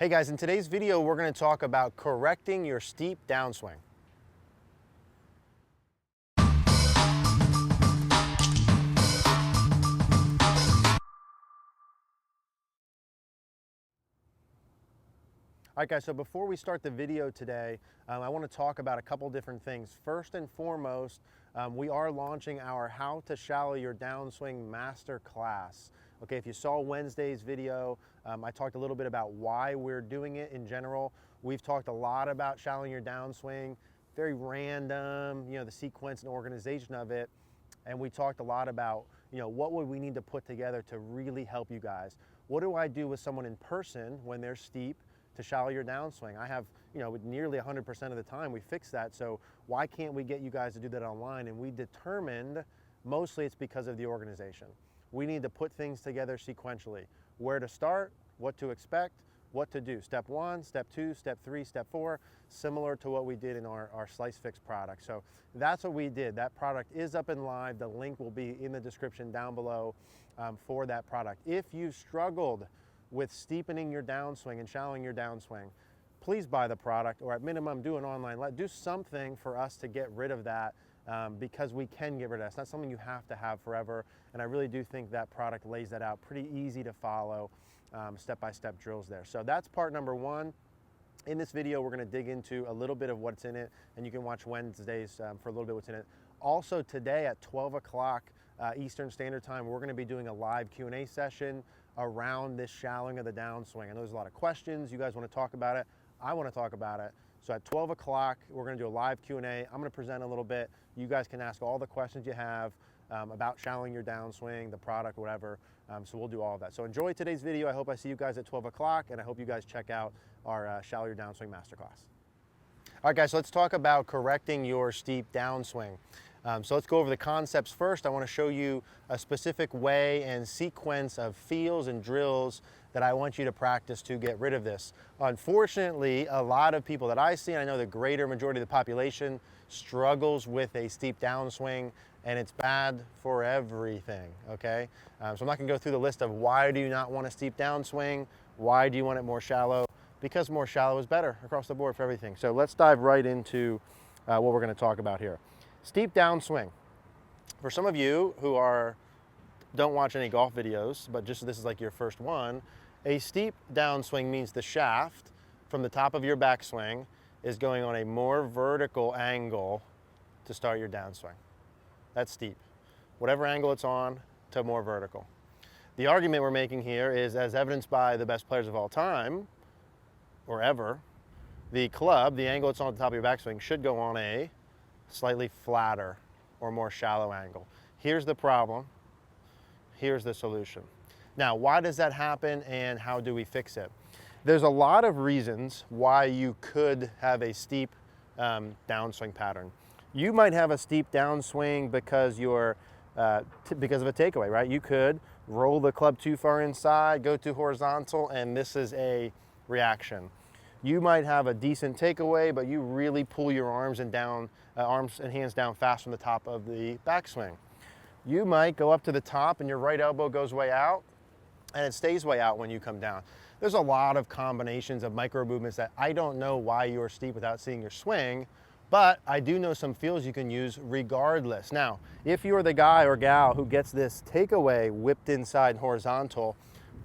Hey guys, in today's video, we're going to talk about correcting your steep downswing. All right guys, so before we start the video today, I want to talk about a couple different things. First and foremost, we are launching our How to Shallow Your Downswing Masterclass. Okay, if you saw Wednesday's video, I talked a little bit about why we're doing it in general. We've talked a lot about shallowing your downswing, very random, the sequence and organization of it. And we talked a lot about, what would we need to put together to really help you guys? What do I do with someone in person when they're steep to shallow your downswing? I have, nearly 100% of the time we fix that. So why can't we get you guys to do that online? And we determined mostly it's because of the organization. We need to put things together sequentially. Where to start, what to expect, what to do. Step 1, step 2, step 3, step 4, similar to what we did in our Slice Fix product. So that's what we did. That product is up and live. The link will be in the description down below for that product. If you've struggled with steepening your downswing and shallowing your downswing, please buy the product, or at minimum do an online, do something for us to get rid of that, because we can get rid of that. It's not something you have to have forever, and I really do think that product lays that out pretty easy to follow, step-by-step drills there. So that's part number 1. In this video, we're gonna dig into a little bit of what's in it, and you can watch Wednesdays for a little bit what's in it. Also today at 12 o'clock Eastern Standard Time, we're gonna be doing a live Q&A session around this shallowing of the downswing. I know there's a lot of questions. You guys want to talk about it. I want to talk about it. So at 12 o'clock, we're going to do a live Q&A. I'm going to present a little bit. You guys can ask all the questions you have about shallowing your downswing, the product, whatever. So we'll do all of that. So enjoy today's video. I hope I see you guys at 12 o'clock, and I hope you guys check out our Shallow Your Downswing Masterclass. All right, guys, so let's talk about correcting your steep downswing. So let's go over the concepts first. I want to show you a specific way and sequence of feels and drills that I want you to practice to get rid of this. Unfortunately, a lot of people that I see, and I know the greater majority of the population, struggles with a steep downswing, and it's bad for everything, okay? So I'm not going to go through the list of why do you not want a steep downswing, why do you want it more shallow, because more shallow is better across the board for everything. So let's dive right into what we're going to talk about here. Steep downswing. For some of you who don't watch any golf videos, but just this is like your first one, a steep downswing means the shaft from the top of your backswing is going on a more vertical angle to start your downswing. That's steep. Whatever angle it's on to more vertical. The argument we're making here is, as evidenced by the best players of all time, or ever, the club, the angle it's on at the top of your backswing, should go on a slightly flatter or more shallow angle. Here's the problem. Here's the solution. Now, why does that happen and how do we fix it? There's a lot of reasons why you could have a steep downswing pattern. You might have a steep downswing because because of a takeaway, right? You could roll the club too far inside, go too horizontal, and this is a reaction. You might have a decent takeaway, but you really pull your arms and hands down fast from the top of the backswing. You might go up to the top and your right elbow goes way out, and it stays way out when you come down. There's a lot of combinations of micro movements that I don't know why you're steep without seeing your swing, but I do know some feels you can use regardless. Now, if you're the guy or gal who gets this takeaway whipped inside and horizontal,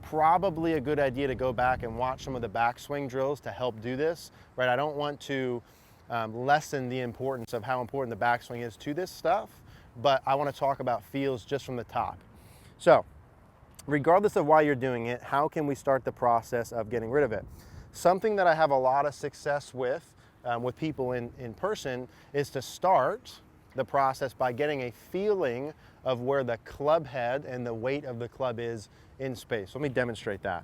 probably a good idea to go back and watch some of the backswing drills to help do this, right? I don't want to lessen the importance of how important the backswing is to this stuff, but I want to talk about feels just from the top. So, regardless of why you're doing it, how can we start the process of getting rid of it? Something that I have a lot of success with people in person is to start the process by getting a feeling of where the club head and the weight of the club is in space. Let me demonstrate that.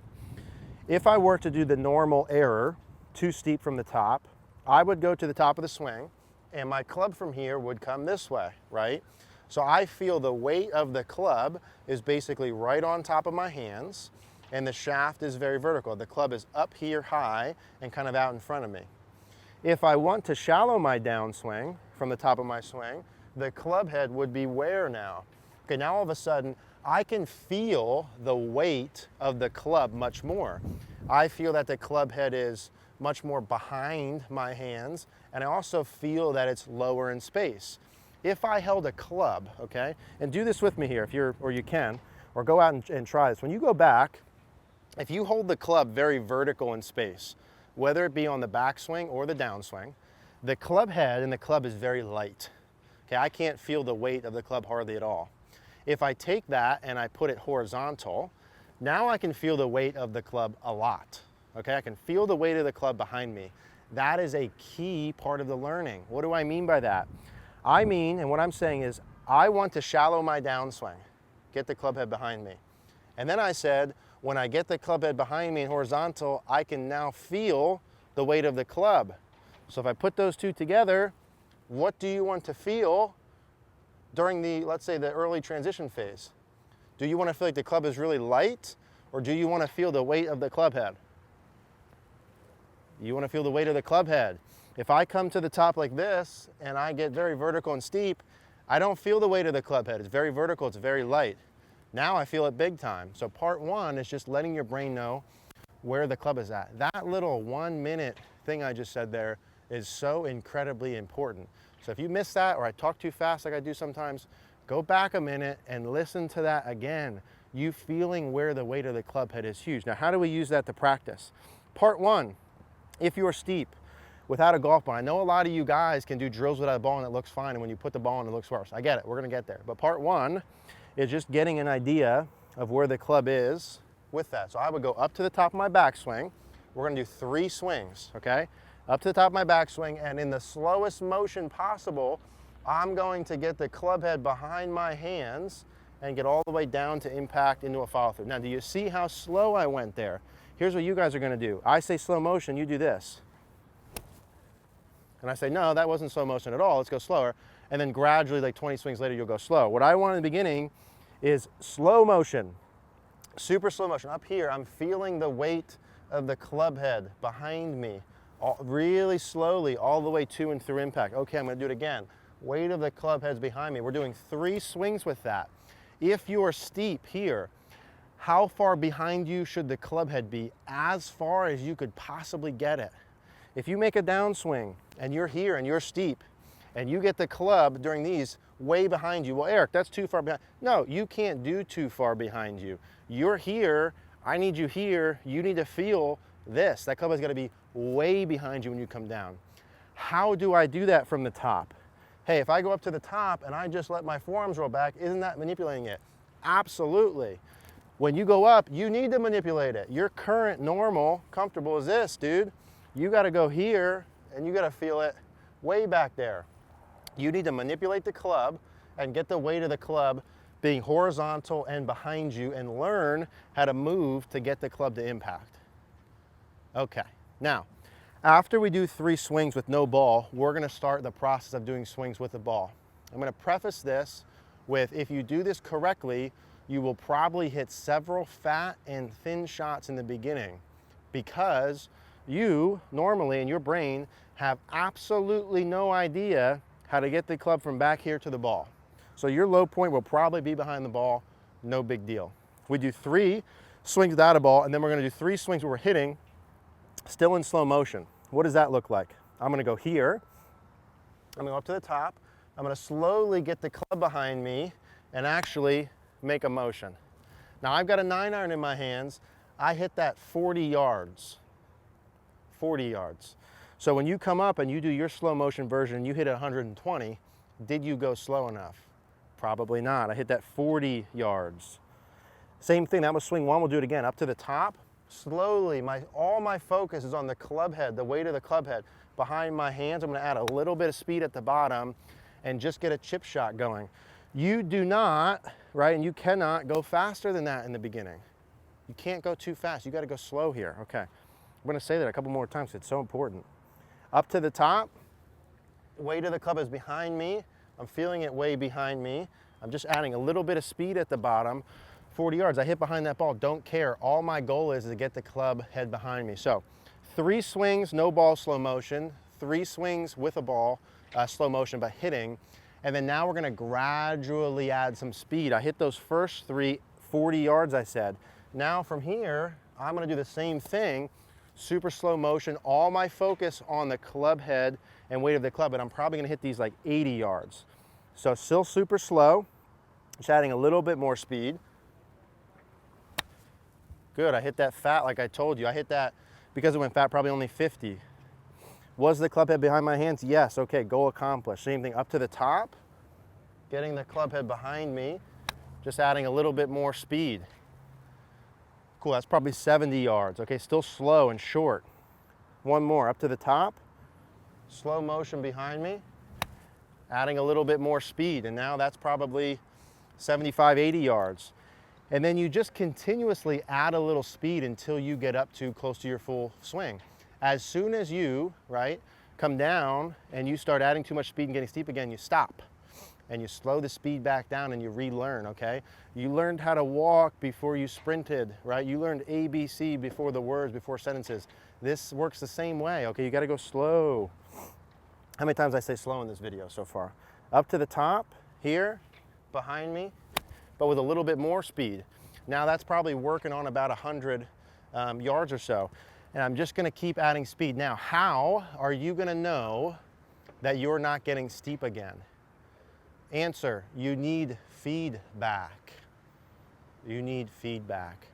If I were to do the normal error, too steep from the top, I would go to the top of the swing and my club from here would come this way, right? So I feel the weight of the club is basically right on top of my hands and the shaft is very vertical. The club is up here high and kind of out in front of me. If I want to shallow my downswing from the top of my swing, the club head would be where now? Okay, now all of a sudden I can feel the weight of the club much more. I feel that the club head is much more behind my hands, and I also feel that it's lower in space. If I held a club, okay, and do this with me here if you're, or you can, or go out and try this. When you go back, if you hold the club very vertical in space, whether it be on the backswing or the downswing, the club head and the club is very light. Okay, I can't feel the weight of the club hardly at all. If I take that and I put it horizontal, now I can feel the weight of the club a lot. Okay, I can feel the weight of the club behind me. That is a key part of the learning. What do I mean by that? I mean, and what I'm saying is, I want to shallow my downswing, get the club head behind me. And then I said, when I get the club head behind me and horizontal, I can now feel the weight of the club. So if I put those two together, what do you want to feel during the, let's say, the early transition phase? Do you want to feel like the club is really light, or do you want to feel the weight of the club head? You want to feel the weight of the club head. If I come to the top like this and I get very vertical and steep, I don't feel the weight of the club head. It's very vertical, it's very light. Now I feel it big time. So part one is just letting your brain know where the club is at. That little 1 minute thing I just said there is so incredibly important. So if you missed that, or I talk too fast like I do sometimes, go back a minute and listen to that again. You feeling where the weight of the club head is huge. Now, how do we use that to practice? Part one, if you're steep without a golf ball, I know a lot of you guys can do drills without a ball and it looks fine, and when you put the ball in it looks worse. I get it, we're gonna get there. But part one is just getting an idea of where the club is with that. So I would go up to the top of my backswing. We're gonna do 3 swings, okay? Up to the top of my backswing, and in the slowest motion possible, I'm going to get the club head behind my hands and get all the way down to impact into a follow through. Now, do you see how slow I went there? Here's what you guys are gonna do. I say slow motion, you do this. And I say, no, that wasn't slow motion at all, let's go slower. And then gradually, like 20 swings later, you'll go slow. What I want in the beginning is slow motion, super slow motion. Up here, I'm feeling the weight of the club head behind me, really slowly, all the way to and through impact. Okay, I'm gonna do it again. Weight of the club head's behind me. We're doing 3 swings with that. If you're steep here, how far behind you should the club head be? As far as you could possibly get it. If you make a downswing and you're here and you're steep, and you get the club during these way behind you, well, Eric, that's too far behind. No, you can't do too far behind you. You're here, I need you here, you need to feel this. That club is gonna be way behind you when you come down. How do I do that from the top? Hey, if I go up to the top and I just let my forearms roll back, isn't that manipulating it? Absolutely. When you go up, you need to manipulate it. Your current normal, comfortable is this, dude. You gotta go here and you gotta feel it way back there. You need to manipulate the club and get the weight of the club being horizontal and behind you, and learn how to move to get the club to impact. Okay, now, after we do 3 swings with no ball, we're gonna start the process of doing swings with the ball. I'm gonna preface this with, if you do this correctly, you will probably hit several fat and thin shots in the beginning, because you normally in your brain have absolutely no idea how to get the club from back here to the ball. So your low point will probably be behind the ball, no big deal. We do 3 swings without a ball, and then we're gonna do 3 swings where we're hitting, still in slow motion. What does that look like? I'm gonna go here, I'm gonna go up to the top, I'm gonna slowly get the club behind me and actually make a motion. Now I've got a 9-iron in my hands, I hit that 40 yards. 40 yards. So when you come up and you do your slow motion version, you hit 120, did you go slow enough? Probably not. I hit that 40 yards. Same thing, that was swing 1, we'll do it again. Up to the top, slowly, all my focus is on the club head, the weight of the club head. Behind my hands, I'm gonna add a little bit of speed at the bottom and just get a chip shot going. You do not, right, and you cannot go faster than that in the beginning. You can't go too fast, you gotta go slow here, okay. I'm gonna say that a couple more times, it's so important. Up to the top, weight of the club is behind me. I'm feeling it way behind me. I'm just adding a little bit of speed at the bottom. 40 yards, I hit behind that ball, don't care. All my goal is to get the club head behind me. So 3 swings, no ball, slow motion. 3 swings with a ball, slow motion, but hitting. And then now we're gonna gradually add some speed. I hit those first 3, 40 yards I said. Now from here, I'm gonna do the same thing, super slow motion, all my focus on the club head and weight of the club, but I'm probably gonna hit these like 80 yards. So still super slow, just adding a little bit more speed. Good, I hit that fat like I told you. I hit that because it went fat, probably only 50. Was the club head behind my hands? Yes, okay, goal accomplished. Same thing up to the top, getting the club head behind me, just adding a little bit more speed. Cool, that's probably 70 yards. Okay, still slow and short. One more, up to the top, slow motion behind me, adding a little bit more speed, and now that's probably 75, 80 yards. And then you just continuously add a little speed until you get up to close to your full swing. As soon as you, right, come down and you start adding too much speed and getting steep again, you stop and you slow the speed back down and you relearn, okay? You learned how to walk before you sprinted, right? You learned ABC before the words, before sentences. This works the same way, okay? You gotta go slow. How many times I say slow in this video so far? Up to the top, here, behind me, but with a little bit more speed. Now that's probably working on about 100 yards or so. And I'm just gonna keep adding speed. Now, how are you gonna know that you're not getting steep again? Answer, you need feedback. You need feedback.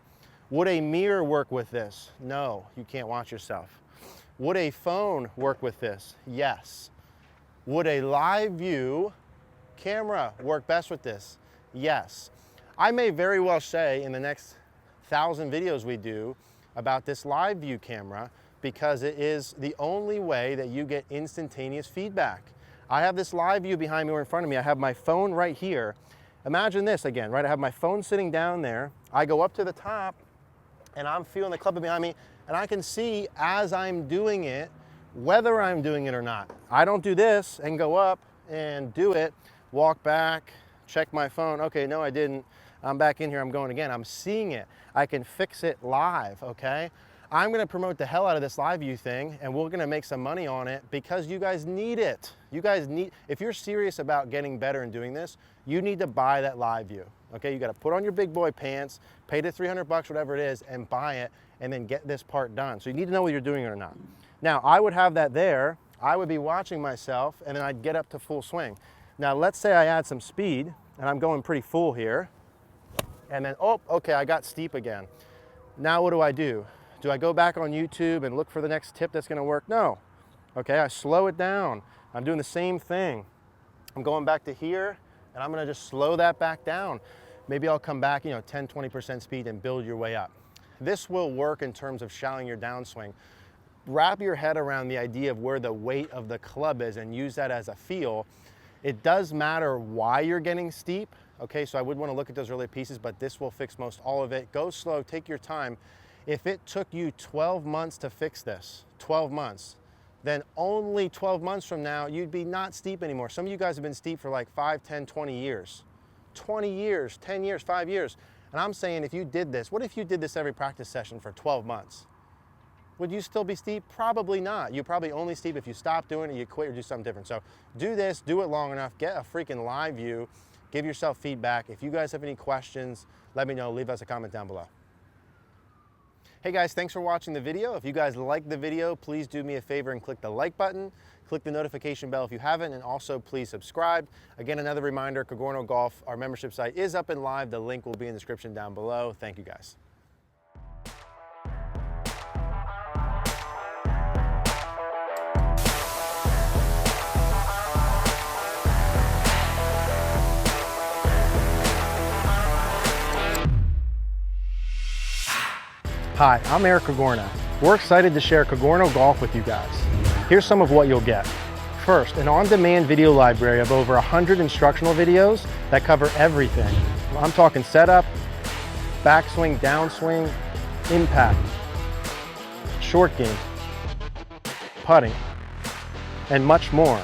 Would a mirror work with this? No, you can't watch yourself. Would a phone work with this? Yes. Would a live view camera work best with this? Yes. I may very well say in the next 1,000 videos we do about this live view camera because it is the only way that you get instantaneous feedback. I have this live view behind me or in front of me. I have my phone right here. Imagine this again, right? I have my phone sitting down there. I go up to the top and I'm feeling the club behind me and I can see as I'm doing it, whether I'm doing it or not. I don't do this and go up and do it, walk back, check my phone. Okay, no, I didn't. I'm back in here, I'm going again. I'm seeing it. I can fix it live, okay? I'm gonna promote the hell out of this live view thing and we're gonna make some money on it because you guys need it. You guys need, if you're serious about getting better and doing this, you need to buy that live view, okay? You gotta put on your big boy pants, pay the 300 bucks, whatever it is, and buy it and then get this part done. So you need to know whether you're doing it or not. Now, I would have that there, I would be watching myself and then I'd get up to full swing. Now, let's say I add some speed and I'm going pretty full here. And then, oh, okay, I got steep again. Now what do? Do I go back on YouTube and look for the next tip that's gonna work? No. Okay, I slow it down. I'm doing the same thing. I'm going back to here and I'm gonna just slow that back down. Maybe I'll come back, 10, 20% speed and build your way up. This will work in terms of shallowing your downswing. Wrap your head around the idea of where the weight of the club is and use that as a feel. It does matter why you're getting steep. Okay, so I would want to look at those early pieces, but this will fix most all of it. Go slow, take your time. If it took you 12 months to fix this, 12 months, then only 12 months from now, you'd be not steep anymore. Some of you guys have been steep for like 5, 10, 20 years. 20 years, 10 years, 5 years. And I'm saying if you did this, what if you did this every practice session for 12 months? Would you still be steep? Probably not. You're probably only steep if you stop doing it, you quit or do something different. So do this, do it long enough, get a freaking live view, give yourself feedback. If you guys have any questions, let me know, leave us a comment down below. Hey guys, thanks for watching the video. If you guys liked the video, please do me a favor and click the like button, click the notification bell if you haven't, and also please subscribe. Again, another reminder, Cogorno Golf, our membership site is up and live. The link will be in the description down below. Thank you guys. Hi, I'm Eric Cogorno. We're excited to share Cogorno Golf with you guys. Here's some of what you'll get. First, an on-demand video library of over 100 instructional videos that cover everything. I'm talking setup, backswing, downswing, impact, short game, putting, and much more.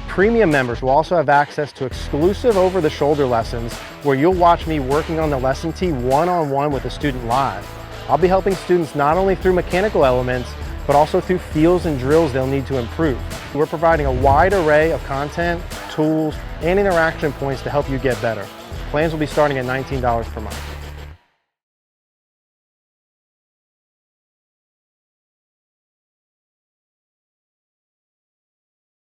Premium members will also have access to exclusive over-the-shoulder lessons where you'll watch me working on the lesson tee one-on-one with a student live. I'll be helping students not only through mechanical elements, but also through feels and drills they'll need to improve. We're providing a wide array of content, tools, and interaction points to help you get better. Plans will be starting at $19 per month.